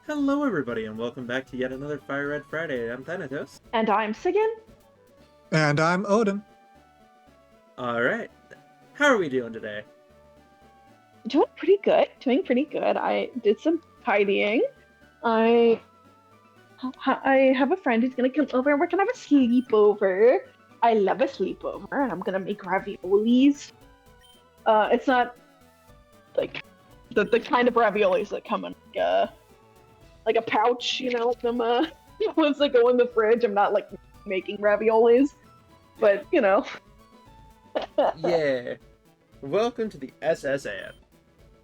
Hello everybody and welcome back to yet another Fire Red Friday. I'm Thanatos. And I'm Sigyn. And I'm Odin. Alright. How are we doing today? Doing pretty good. I did some tidying. I have a friend who's gonna come over and we're gonna have a sleepover. I love a sleepover and I'm gonna make raviolis. It's not like the kind of raviolis that come in like a pouch, them ones that go in the fridge. I'm not like making raviolis, but Yeah. Welcome to the SSN.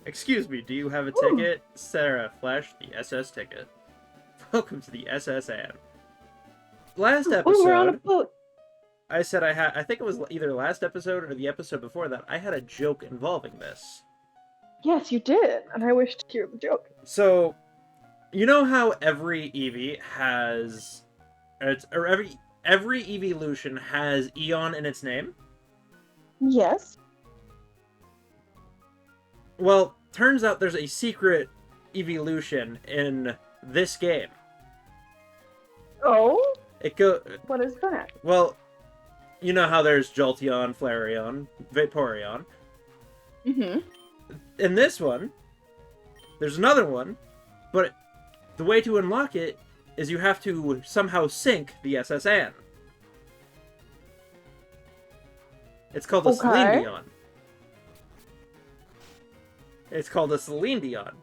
Excuse me, do you have a Ooh. ticket? Sarah, flash the SS ticket. Welcome to the SSN. Last Ooh, we're on a episode, boat. I said I think it was either last episode or the episode before that, I had a joke involving this. Yes, you did, and I wish to hear the joke. So, you know how every Eevee has, or every evolution has Eon in its name? Yes. Well, turns out there's a secret evolution in this game. Oh? It go What is that? well, you know how there's Jolteon, Flareon, Vaporeon. Mm-hmm. In this one, there's another one, but the way to unlock it is you have to somehow sync the SSN. It's called the Okay. Celine Dion. It's called a Celine Dion.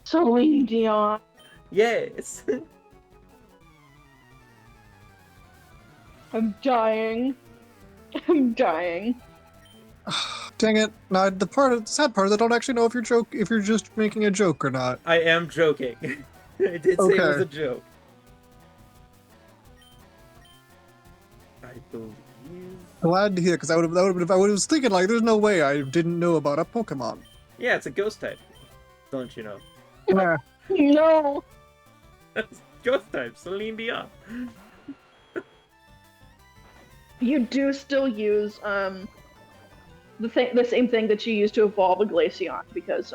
Celine Dion. Yes. I'm dying. I'm dying. Dang it! Now the sad part is I don't actually know if you're just making a joke or not. I am joking. I did say it was Okay. a joke. I believe. Glad to hear, because I would have been if I was thinking like, there's no way I didn't know about a Pokemon. Yeah, it's a ghost type. Don't you know? Yeah. No. Ghost type, Celine Dion. You do still use the same thing that you use to evolve a Glaceon because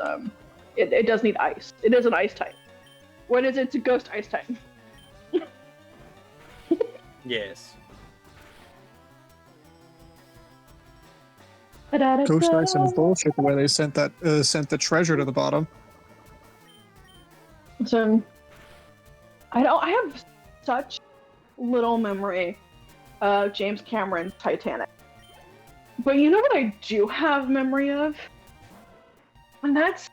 it does need ice. It is an ice type. What is it? It's a ghost ice type. Yes. Ghost Ice and bullshit the way they sent the treasure to the bottom. So I have such little memory of James Cameron's Titanic. But you know what I do have memory of? And that's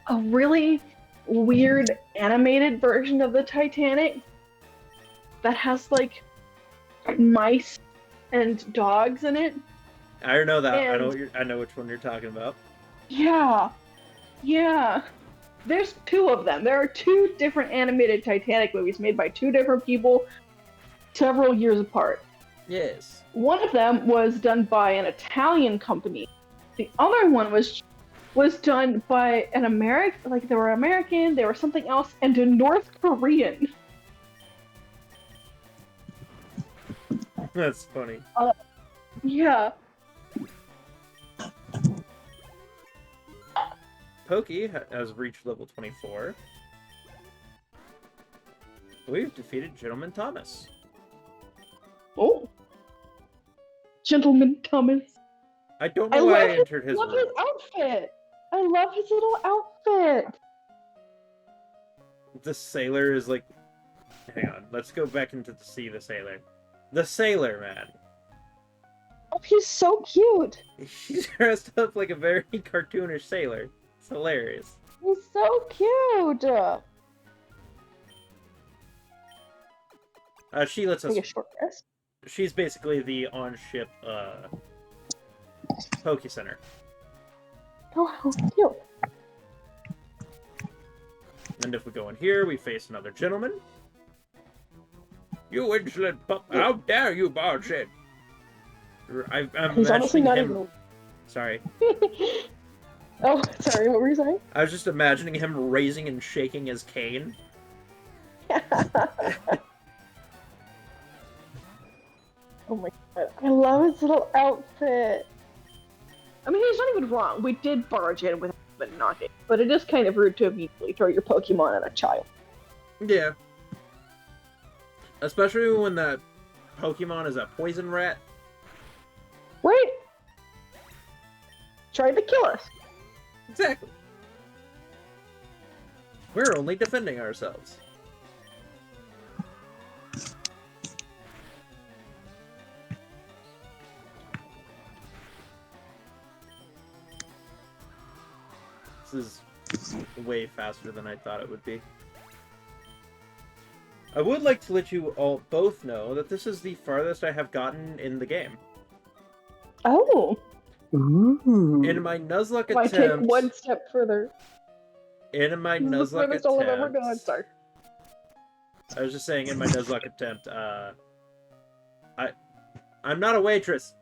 a really weird animated version of the Titanic that has like mice and dogs in it. I don't know that. And- I know which one you're talking about. Yeah. There's two of them. There are two different animated Titanic movies made by two different people several years apart. Yes. One of them was done by an Italian company. The other one was done by an American, like they were American, they were something else, and a North Korean. That's funny. Yeah. Pokey has reached level 24. We've defeated Gentleman Thomas. Oh. Gentleman Thomas. I don't know why I entered his love room. his outfit. I love his little outfit. The sailor is like... Hang on, let's go back into the sea, the sailor. The sailor, man. Oh, he's so cute. He's dressed up like a very cartoonish sailor. It's hilarious. He's so cute. She lets us... Take a short rest. She's basically the on-ship, Poke Center. Oh, how cute. And if we go in here, we face another gentleman. You insolent pup! How dare you barge in? I'm He's honestly imagining not him... even... Sorry. Oh, sorry, what were you saying? I was just imagining him raising and shaking his cane. Oh my god, I love his little outfit. I mean, he's not even wrong. We did barge in with movement and knocking. But it is kind of rude to immediately throw your Pokemon at a child. Yeah. Especially when that Pokemon is a poison rat. Right? Trying to kill us. Exactly. We're only defending ourselves. This is way faster than I thought it would be. I would like to let you all both know that this is the farthest I have gotten in the game. Oh. Ooh. In my Nuzlocke Why attempt... take one step further? In my This is the Nuzlocke furthest I'll ever attempt... gone, sorry. I was just saying, in my Nuzlocke attempt, I'm not a waitress.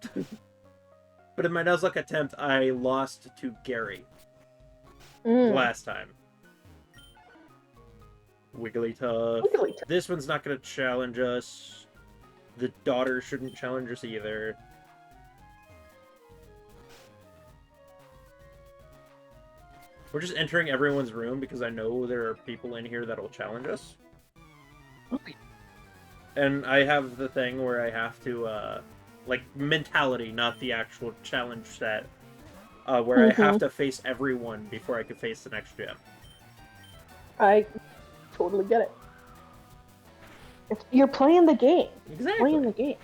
But in my Nuzlocke attempt, I lost to Gary. Last time. Wigglytuff. Wigglytuff. This one's not going to challenge us. The daughter shouldn't challenge us either. We're just entering everyone's room because I know there are people in here that'll challenge us. Okay. And I have the thing where I have to, like, mentality, not the actual challenge set, where I have to face everyone before I can face the next gym. I totally get it. You're playing the game. Exactly. Playing the game.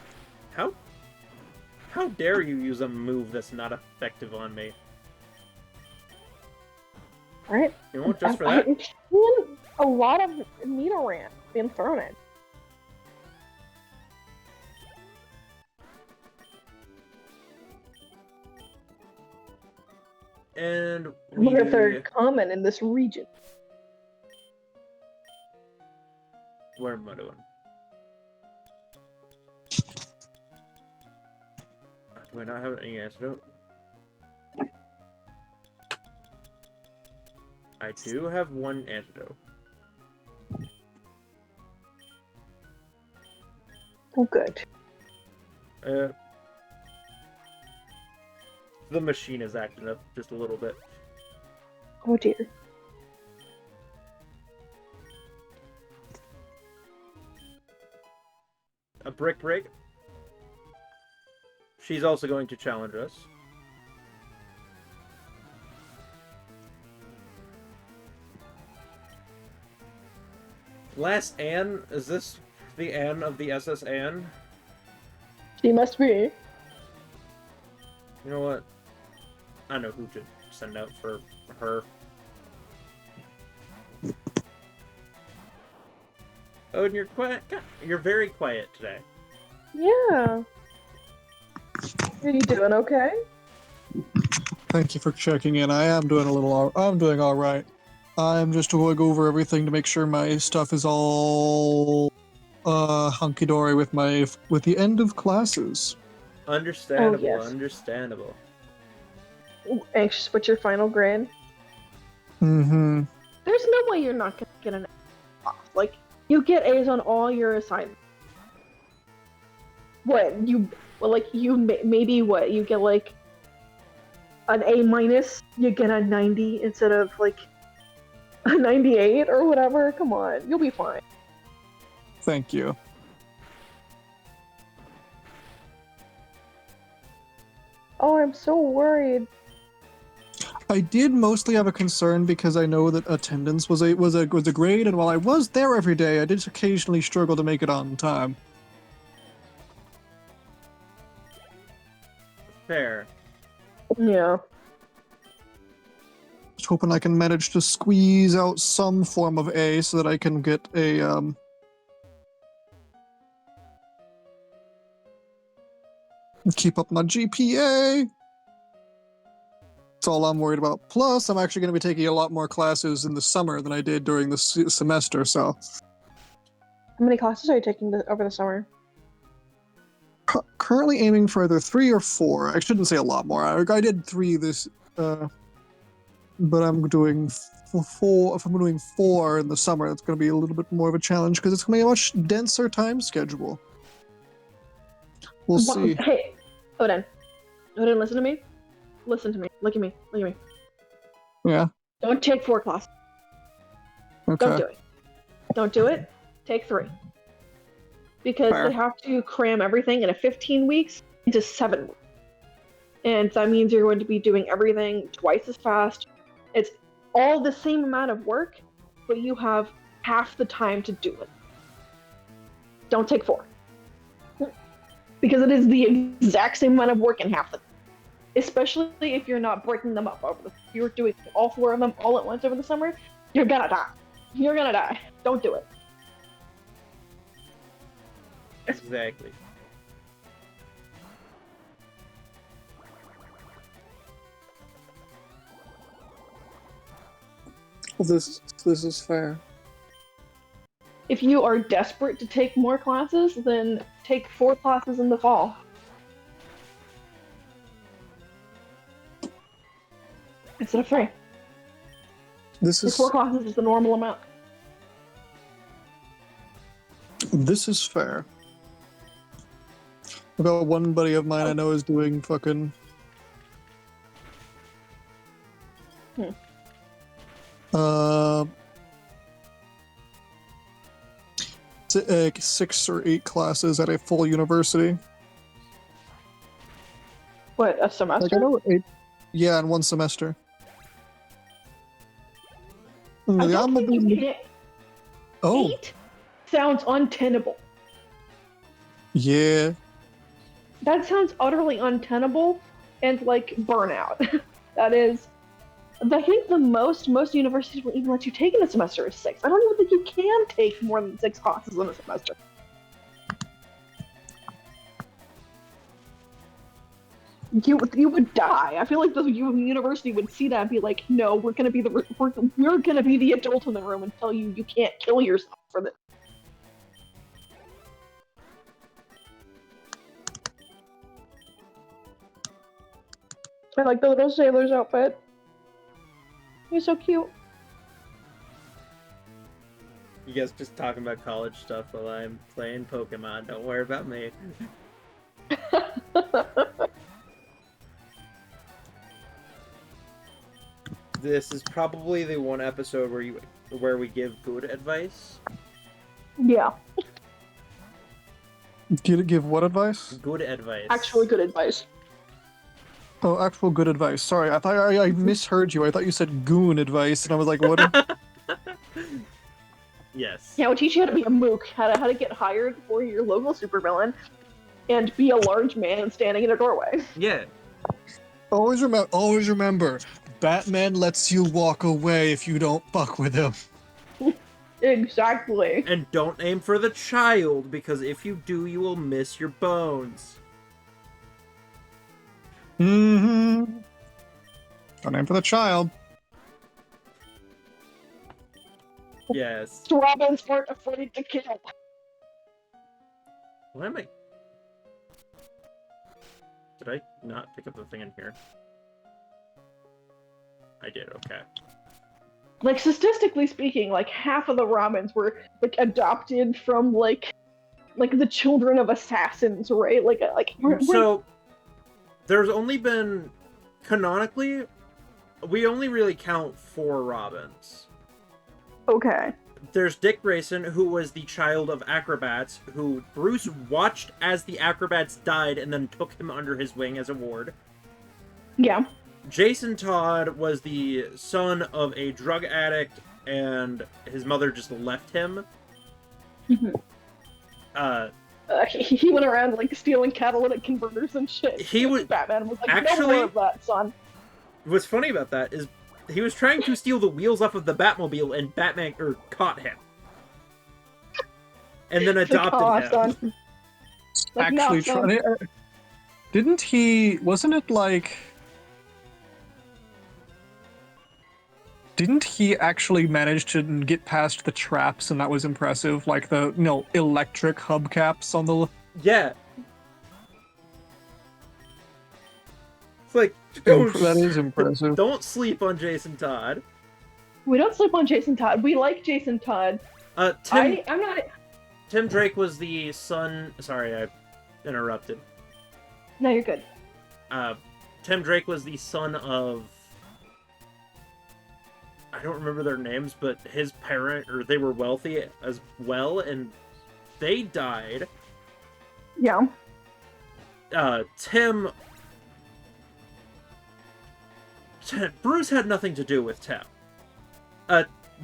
How dare you use a move that's not effective on me? Right? You know what, just for that? I'm seeing a lot of Nidoran being thrown in. And I wonder if they're common in this region. What am I doing? Do I not have any antidote? I do have one antidote. Oh, good. The machine is acting up just a little bit. Oh dear. A brick break. She's also going to challenge us. Last Anne? Is this the Anne of the SS Anne? She must be. You know what? I know who to send out for her. Odin, you're quiet. You're very quiet today. Yeah. Are you doing okay? Thank you for checking in. I'm doing all right. I'm just going over everything to make sure my stuff is all hunky dory with the end of classes. Understandable. Oh, yes. Understandable. Anxious with your final grade? Mm-hmm. There's no way you're not gonna get an A off. Like, you get A's on all your assignments. What, you maybe what, you get like an A minus, you get a 90 instead of like a 98 or whatever? Come on, you'll be fine. Thank you. Oh, I'm so worried. I did mostly have a concern because I know that attendance was a grade, and while I was there every day, I did occasionally struggle to make it on time. Fair. Yeah. Just hoping I can manage to squeeze out some form of A so that I can get a keep up my GPA. That's all I'm worried about. Plus, I'm actually going to be taking a lot more classes in the summer than I did during the semester, so... How many classes are you taking over the summer? Currently aiming for either 3 or 4. I shouldn't say a lot more. I did 3 this... but I'm doing 4. If I'm doing 4 in the summer, that's going to be a little bit more of a challenge, because it's going to be a much denser time schedule. We'll see. Hey, Odin. Odin, listen to me. Listen to me. Look at me. Look at me. Yeah. Don't take 4 classes. Okay. Don't do it. Don't do it. Take 3. Because Fair. they have to cram everything in a 15 weeks into 7 weeks. And that means you're going to be doing everything twice as fast. It's all the same amount of work, but you have half the time to do it. Don't take 4. Because it is the exact same amount of work in half the time. Especially if you're not breaking them up over if you're doing all 4 of them all at once over the summer, you're gonna die. You're gonna die. Don't do it. Exactly. Well, this is fair. If you are desperate to take more classes, then take 4 classes in the fall. Instead of 3. This is 4 classes is the normal amount. This is fair. I've got one buddy of mine I know is doing fucking... Like 6 or 8 classes at a full university. What, a semester? Like I know 8... Yeah, in 1 semester. I Yeah, don't think you can. Oh, 8 sounds untenable. yeah. That sounds utterly untenable and like burnout. That is, I think the most universities will even let you take in a semester is 6. I don't even think you can take more than 6 classes in a semester. You would die. I feel like the university would see that and be like, "No, we're gonna be the adult in the room and tell you you can't kill yourself for this." I like the little sailor's outfit. He's so cute. You guys just talking about college stuff while I'm playing Pokemon. Don't worry about me. This is probably the one episode where we give good advice. Yeah. Give what advice? Good advice. Actually good advice. Oh, actual good advice. Sorry, I thought I misheard you. I thought you said goon advice, and I was like, what? Yes. Yeah, we'll teach you how to be a mook, how to get hired for your local supervillain, and be a large man standing in a doorway. Yeah. Always remember, Batman lets you walk away if you don't fuck with him. Exactly. And don't aim for the child, because if you do, you will miss your bones. Mm-hmm. Don't aim for the child. Yes. Robins weren't afraid to kill. Why am I... Did I not pick up the thing in here? I did, okay. Like, statistically speaking, like, half of the Robins were, like, adopted from, like the children of assassins, right? So, there's only been... Canonically, we only really count 4 Robins. Okay. There's Dick Grayson, who was the child of acrobats, who Bruce watched as the acrobats died and then took him under his wing as a ward. Yeah. Jason Todd was the son of a drug addict, and his mother just left him. Mm-hmm. He went around, like, stealing catalytic converters and shit. Batman was like, actually, no more of that, son. What's funny about that is he was trying to steal the wheels off of the Batmobile, and Batman caught him. And then adopted him. Like, actually, didn't he... Wasn't it like... Didn't he actually manage to get past the traps, and that was impressive? Like the, electric hubcaps on the... Yeah. It's like, that is impressive. Don't sleep on Jason Todd. We don't sleep on Jason Todd. We like Jason Todd. Tim Drake was the son... Sorry, I interrupted. No, you're good. Tim Drake was the son of... I don't remember their names, but his parent, or they were wealthy as well, and they died. Yeah. Bruce had nothing to do with Tim.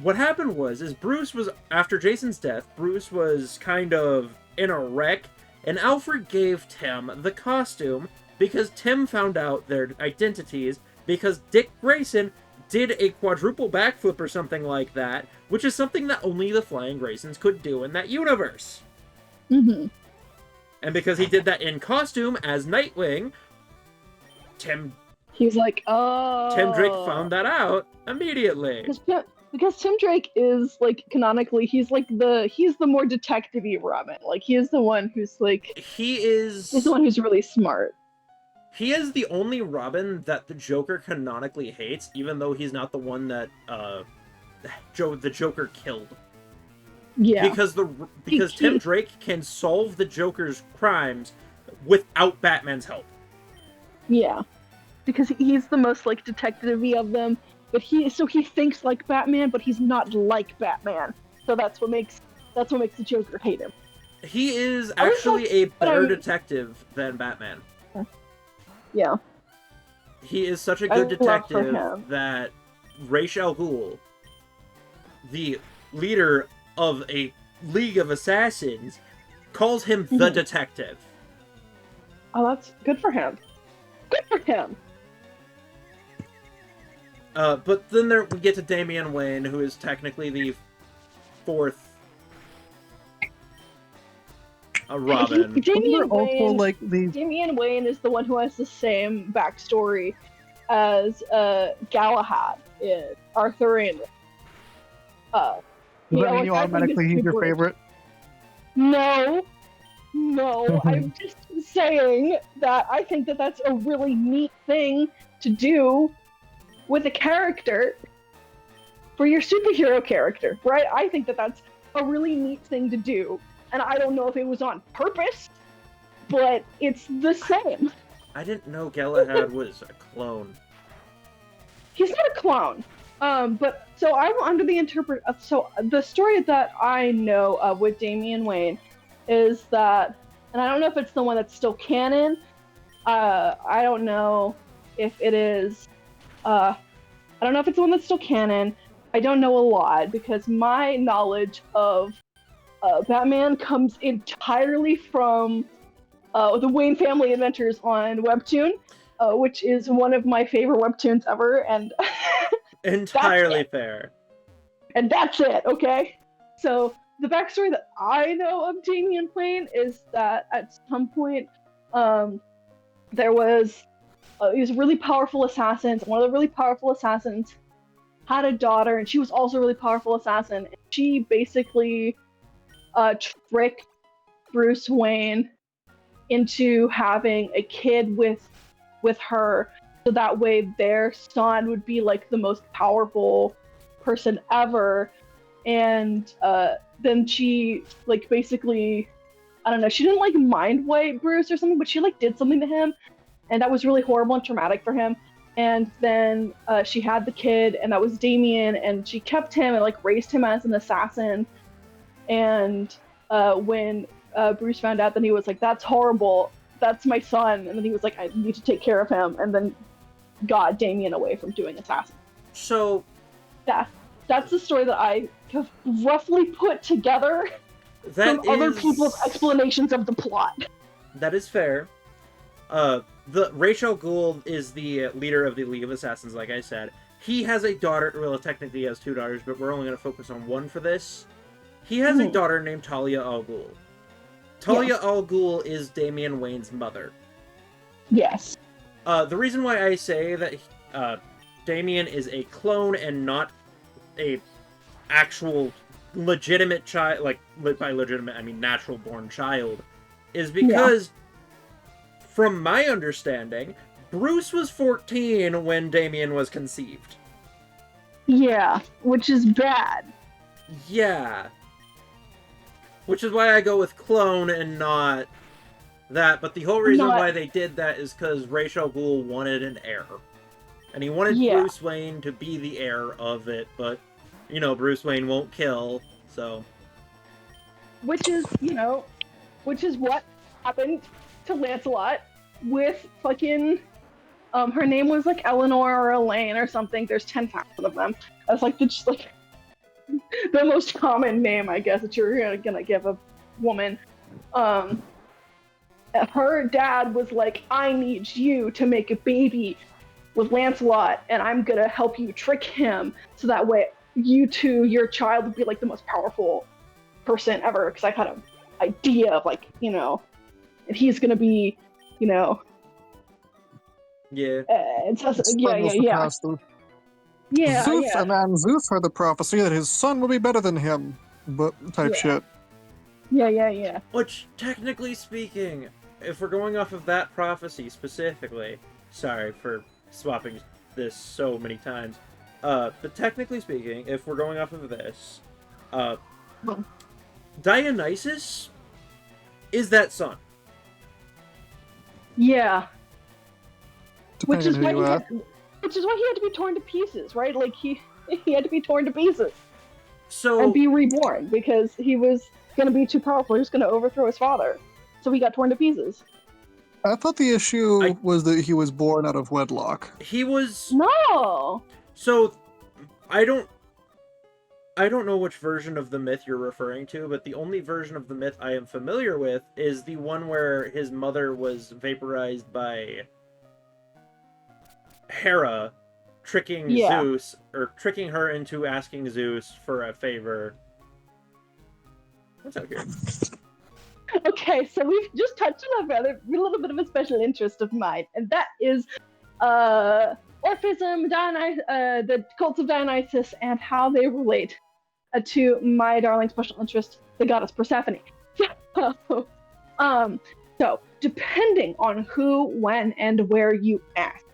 What happened is Bruce was, after Jason's death, Bruce was kind of in a wreck, and Alfred gave Tim the costume because Tim found out their identities because Dick Grayson did a quadruple backflip or something like that, which is something that only the Flying Graysons could do in that universe. Mm-hmm. And because he did that in costume as Nightwing, He's like, oh. Tim Drake found that out immediately. Because Tim Drake is, like, canonically, he's the more detective-y Robin. Like, he is the one who's, like... He's the one who's really smart. He is the only Robin that the Joker canonically hates, even though he's not the one that, the Joker killed. Yeah. Because Tim Drake can solve the Joker's crimes without Batman's help. Yeah. Because he's the most, like, detective-y of them. But he thinks like Batman, but he's not like Batman. So that's what makes the Joker hate him. He is actually a better detective than Batman. Yeah. He is such a good detective that Ra's al Ghul, the leader of a League of Assassins, calls him the detective. Oh, that's good for him. Good for him. But then we get to Damian Wayne, who is technically the fourth Robin. Damian Wayne is the one who has the same backstory as Galahad in Arthurian. Does that mean you automatically he's your favorite? No, I'm just saying that I think that that's a really neat thing to do with a character for your superhero character, right? I think that that's a really neat thing to do, and I don't know if it was on purpose, but it's the same. I didn't know Galahad was a clone. He's not a clone, but so I'm under the so the story that I know of with Damian Wayne is that, and I don't know if it's the one that's still canon. I don't know if it is. I don't know if it's the one that's still canon. I don't know a lot because my knowledge of Batman comes entirely from the Wayne Family Adventures on Webtoon, which is one of my favorite Webtoons ever, and entirely fair. And that's it, okay? So the backstory that I know of Damian Wayne is that at some point there was these really powerful assassins. One of the really powerful assassins had a daughter, and she was also a really powerful assassin. And she basically tricked Bruce Wayne into having a kid with her, so that way their son would be like the most powerful person ever. And then she like basically, I don't know, she didn't like mind wipe Bruce or something, but she like did something to him, and that was really horrible and traumatic for him. And then she had the kid, and that was Damian, and she kept him and like raised him as an assassin. And when Bruce found out, then he was like, that's horrible, that's my son. And then he was like, I need to take care of him, and then got Damian away from doing assassin. So that's the story that I have roughly put together from other people's explanations of the plot. That is fair. The Ra's al Ghul is the leader of the League of Assassins, like I said. He has a daughter, well, technically he has two daughters, but we're only going to focus on one for this. He has a daughter named Talia al Ghul. Talia al Ghul is Damian Wayne's mother. Yes. The reason why I say that Damian is a clone and not a actual legitimate child, like by legitimate I mean natural born child, is because from my understanding, Bruce was 14 when Damian was conceived. Yeah, which is bad. Yeah. Which is why I go with clone and not that, but the whole reason why they did that is because Ra's al Ghul wanted an heir. And he wanted Yeah. Bruce Wayne to be the heir of it, but, you know, Bruce Wayne won't kill, so... Which is what happened to Lancelot with fucking, her name was like Eleanor or Elaine or something. There's 10,000 of them. That's like just like the most common name, I guess, that you're gonna give a woman. Her dad was like, I need you to make a baby with Lancelot, and I'm gonna help you trick him, so that way your child would be like the most powerful person ever, because I had an idea of like, and he's gonna be, Yeah. yeah. Zeus heard the prophecy that his son will be better than him, but type shit. Yeah. Which, technically speaking, if we're going off of that prophecy specifically, sorry for swapping this so many times, but technically speaking, if we're going off of this, Dionysus is that son. Yeah. Which is Depending why on who you he had to be torn to pieces, right? Like he had to be torn to pieces So and be reborn because he was gonna be too powerful. He was gonna overthrow his father, so he got torn to pieces. I thought the issue was that he was born out of wedlock. he was... No. So, I don't know which version of the myth you're referring to, but the only version of the myth I am familiar with is the one where his mother was vaporized by Hera, tricking Zeus, or tricking her into asking Zeus for a favor. What's out here? Okay, so we've just touched on a little bit of a special interest of mine, and that is Orphism, the cults of Dionysus, and how they relate to my darling special interest, the goddess Persephone. So depending on who, when, and where you ask.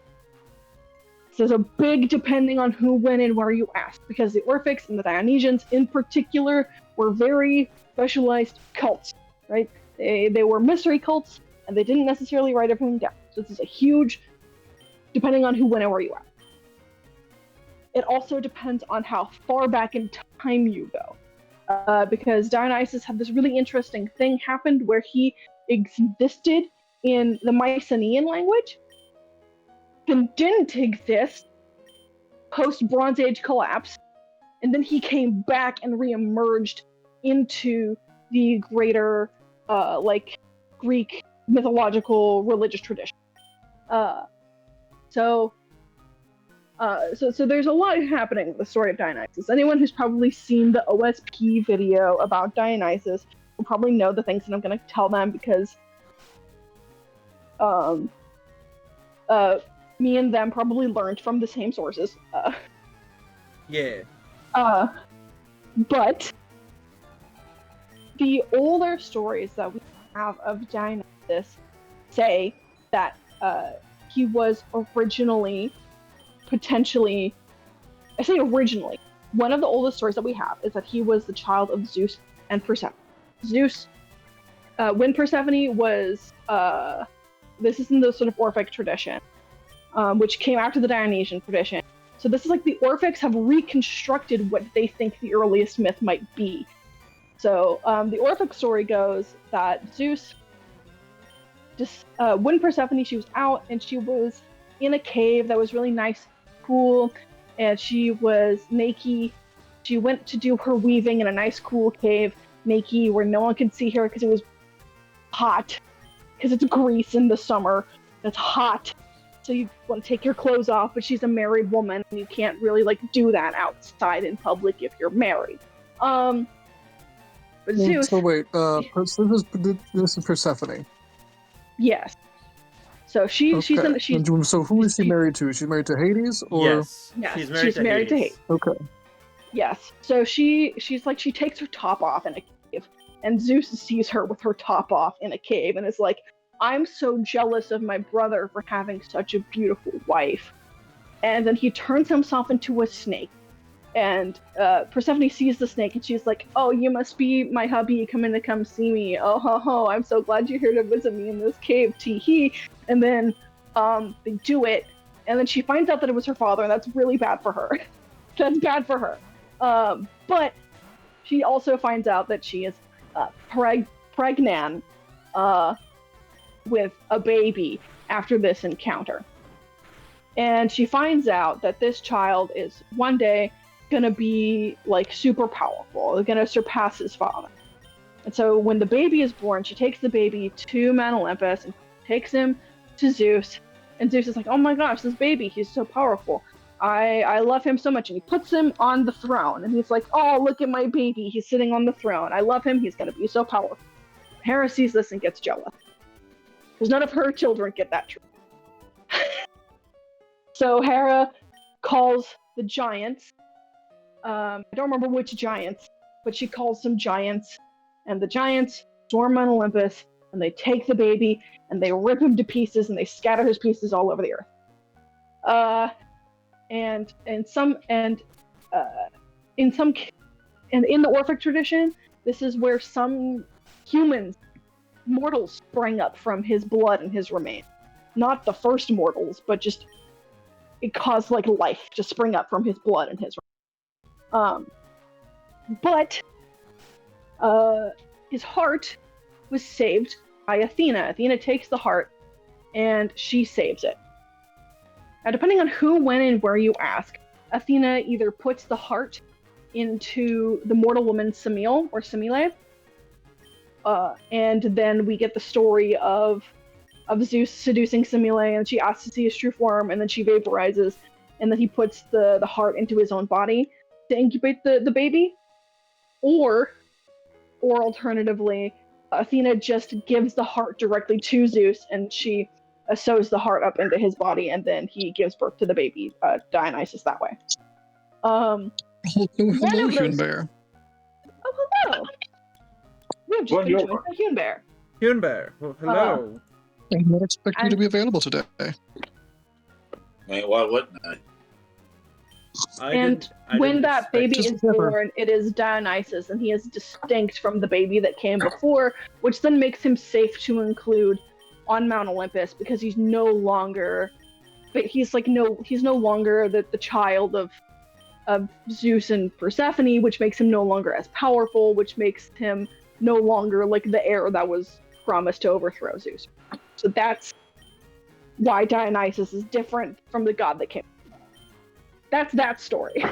So there's a big depending on who, when, and where you ask, because the Orphics and the Dionysians in particular were very specialized cults, right? They were mystery cults, and they didn't necessarily write everything down. So this is a huge, depending on who, when, and where you ask. It also depends on how far back in time you go. Because Dionysus had this really interesting thing happened where he existed in the Mycenaean language and didn't exist post Bronze Age collapse, and then he came back and re-emerged into the greater Greek mythological religious tradition. So there's a lot happening with the story of Dionysus. Anyone who's probably seen the OSP video about Dionysus will probably know the things that I'm going to tell them, because me and them probably learned from the same sources. Yeah. But the older stories that we have of Dionysus say that he was originally, potentially, I say originally, one of the oldest stories that we have is that he was the child of Zeus and Persephone. Zeus, when Persephone was, this is in the sort of Orphic tradition, which came after the Dionysian tradition. So this is like the Orphics have reconstructed what they think the earliest myth might be. So the Orphic story goes that Zeus, when Persephone, she was out and she was in a cave that was really nice, cool, and she was naked. She went to do her weaving in a nice, cool cave, naked, where no one could see her because it was hot, because it's Greece in the summer. It's hot. So you want to take your clothes off, but she's a married woman, and you can't really do that outside in public if you're married. But Zeus. So wait, this is Persephone. Yes. So she's So who is she married to? She's married to Hades, or Yes. Yes, She's married to Hades. Okay. Yes. So she takes her top off in a cave, and Zeus sees her with her top off in a cave, and is like, I'm so jealous of my brother for having such a beautiful wife. And then he turns himself into a snake. And Persephone sees the snake, and she's like, oh, you must be my hubby coming to come see me. Oh, ho, ho, I'm so glad you're here to visit me in this cave, tee hee. And then they do it, and then she finds out that it was her father, and that's really bad for her. That's bad for her. But she also finds out that she is pregnant with a baby after this encounter. And she finds out that this child is one day gonna be like super powerful, gonna surpass his father. And so when the baby is born, she takes the baby to Mount Olympus and takes him to Zeus. And Zeus is like, oh my gosh, this baby, he's so powerful. I love him so much. And he puts him on the throne. And he's like, oh, look at my baby. He's sitting on the throne. I love him. He's going to be so powerful. Hera sees this and gets jealous. Because none of her children get that treatment. So Hera calls the giants. I don't remember which giants, but she calls some giants. And the giants storm Mount Olympus. And they take the baby. And they rip him to pieces. And they scatter his pieces all over the earth. And in the Orphic tradition, this is where some humans, mortals, sprang up from his blood and his remains. Not the first mortals, but just it caused like life to spring up from his blood and his remains. But his heart was saved by Athena. Athena takes the heart and she saves it. Now, depending on who, when, and where you ask, Athena either puts the heart into the mortal woman Semele or Semele, and then we get the story of Zeus seducing Semele, and she asks to see his true form, and then she vaporizes, and then he puts the heart into his own body to incubate the baby, or alternatively, Athena just gives the heart directly to Zeus, and she sews the heart up into his body, and then he gives birth to the baby, Dionysus, that way. Hello, Human Bear. Oh, hello! We have just been joined by Human Bear. Human Bear, well, hello. I did not expect you to be available today. Why wouldn't I? When that baby is born, it is Dionysus, and he is distinct from the baby that came before, which then makes him safe to include on Mount Olympus, because he's no longer the child of Zeus and Persephone, which makes him no longer as powerful, which makes him no longer like the heir that was promised to overthrow Zeus. So that's why Dionysus is different from the god that came. That's that story.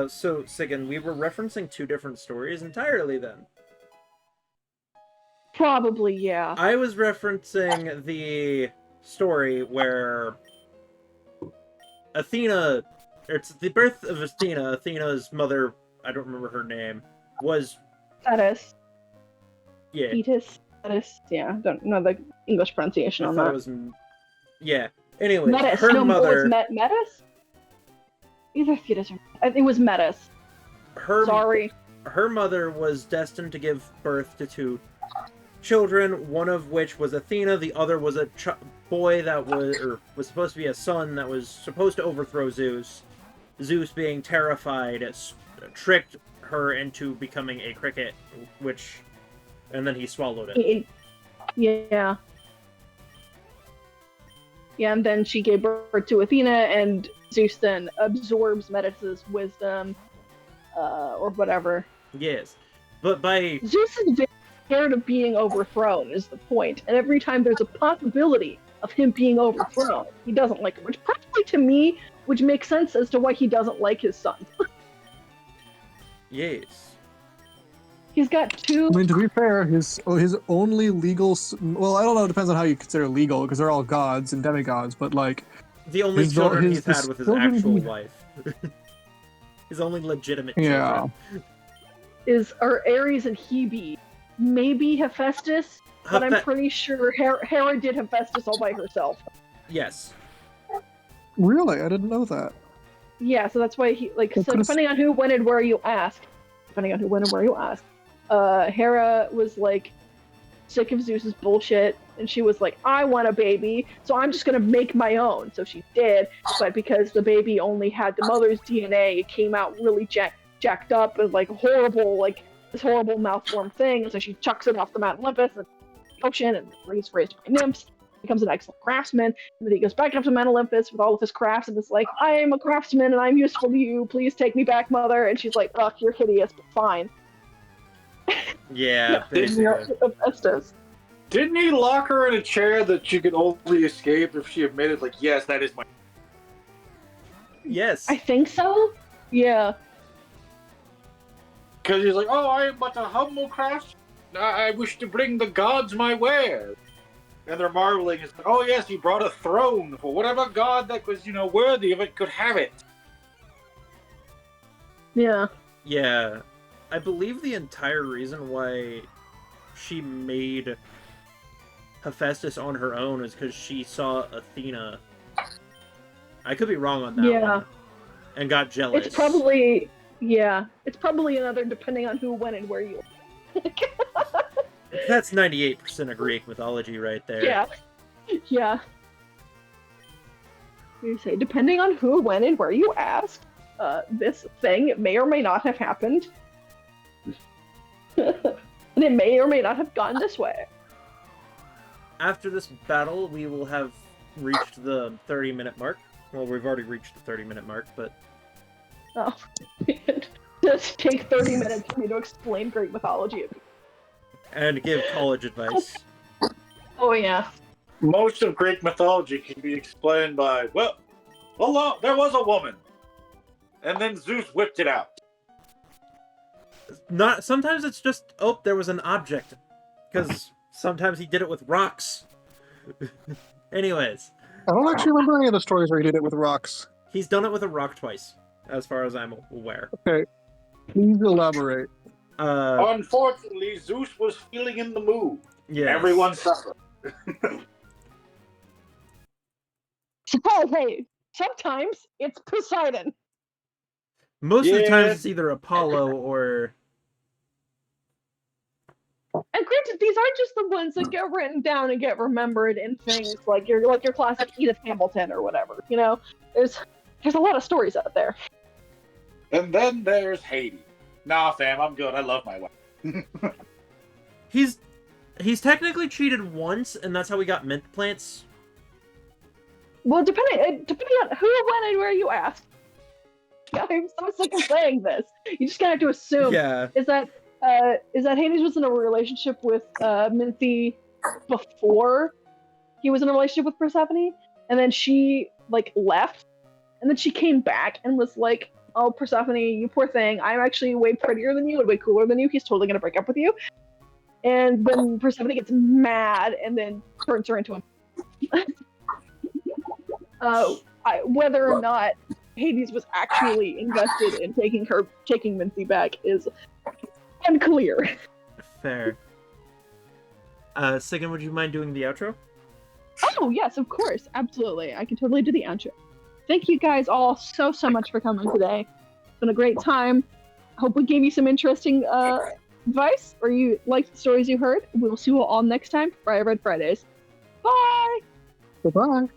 So Sigyn, we were referencing two different stories entirely then. Probably, yeah. I was referencing the story where Athena, it's the birth of Athena. Athena's mother, I don't remember her name, was Thetis. Yeah. Thetis. Yeah, don't know the English pronunciation on that. It was, yeah. Anyway, Metis. her no, mother. It was Metis? Either Thetis or I think it was Metis. Sorry. Her mother was destined to give birth to two children, one of which was Athena, the other was a boy that was supposed to be a son that was supposed to overthrow Zeus. Zeus, being terrified, tricked her into becoming a cricket, and then he swallowed it. Yeah. Yeah, and then she gave birth to Athena, and Zeus then absorbs Metis' wisdom, or whatever. Yes, but by Zeus is very scared of being overthrown, is the point. And every time there's a possibility of him being overthrown, he doesn't like it. Which probably to me, which makes sense as to why he doesn't like his son. Yes. He's got two. I mean, to be fair, his only legal. Well, I don't know. It depends on how you consider legal, because they're all gods and demigods. But like, the only children he's had with his actual wife. His only legitimate children. Yeah. Are Ares and Hebe. Maybe Hephaestus, but I'm pretty sure Hera did Hephaestus all by herself. Yes. Really? I didn't know that. Yeah, so that's why so depending on who, when, and where you ask, Hera was like sick of Zeus's bullshit, and she was like, I want a baby, so I'm just gonna make my own. So she did, but because the baby only had the mother's DNA, it came out really jacked up and like horrible, like this horrible malformed thing, and so she chucks it off the Mount Olympus and the ocean, and raised by nymphs, becomes an excellent craftsman, and then he goes back up to Mount Olympus with all of his crafts, and is like, I am a craftsman and I'm useful to you. Please take me back, mother. And she's like, ugh, you're hideous, but fine. Yeah, Didn't basically. Hephaestus. Didn't he lock her in a chair that she could only escape if she admitted, like, yes, that is my... Yes. I think so. Yeah. Because he's like, oh, I am but a humble craftsman. I wish to bring the gods my wares. And they're marveling. It's like, oh, yes, he brought a throne for whatever god that was, worthy of it could have it. Yeah. Yeah. I believe the entire reason why she made Hephaestus on her own is because she saw Athena. I could be wrong on that one. And got jealous. It's probably another depending on who, when, and where you. That's 98% of Greek mythology right there. Yeah. Yeah. You say, depending on who, when, and where you ask, this thing may or may not have happened. And it may or may not have gone this way. After this battle, we will have reached the 30-minute mark. Well, we've already reached the 30-minute mark, but... Oh. Just take 30 minutes for me to explain Greek mythology. And give college advice. Oh, yeah. Most of Greek mythology can be explained by, well, there was a woman. And then Zeus whipped it out. Sometimes it's just, there was an object. Because sometimes he did it with rocks. Anyways. I don't actually remember any of the stories where he did it with rocks. He's done it with a rock twice, as far as I'm aware. Okay. Please elaborate. Unfortunately, Zeus was feeling in the mood. Yes. Everyone suffered. Hey, sometimes it's Poseidon. Most of the times it's either Apollo or... And granted, these aren't just the ones that get written down and get remembered in things like your classic Edith Hamilton or whatever. There's a lot of stories out there. And then there's Hades. Nah, fam, I'm good. I love my wife. He's technically cheated once, and that's how we got mint plants. Well, depending on who, when, and where you ask. I'm so sick of saying this. You just kind of have to assume. Yeah. Is that Hades was in a relationship with Minthy before he was in a relationship with Persephone, and then she left, and then she came back and was like, "Oh, Persephone, you poor thing. I'm actually way prettier than you and way cooler than you. He's totally gonna break up with you." And then Persephone gets mad and then turns her into whether or not Hades was actually invested in taking Minthy back is unclear. Fair. Sigyn, would you mind doing the outro? Oh, yes, of course. Absolutely. I can totally do the outro. Thank you guys all so much for coming today. It's been a great time. Hope we gave you some interesting advice, or you liked the stories you heard. We'll see you all next time for Fire Red Fridays. Bye! Goodbye.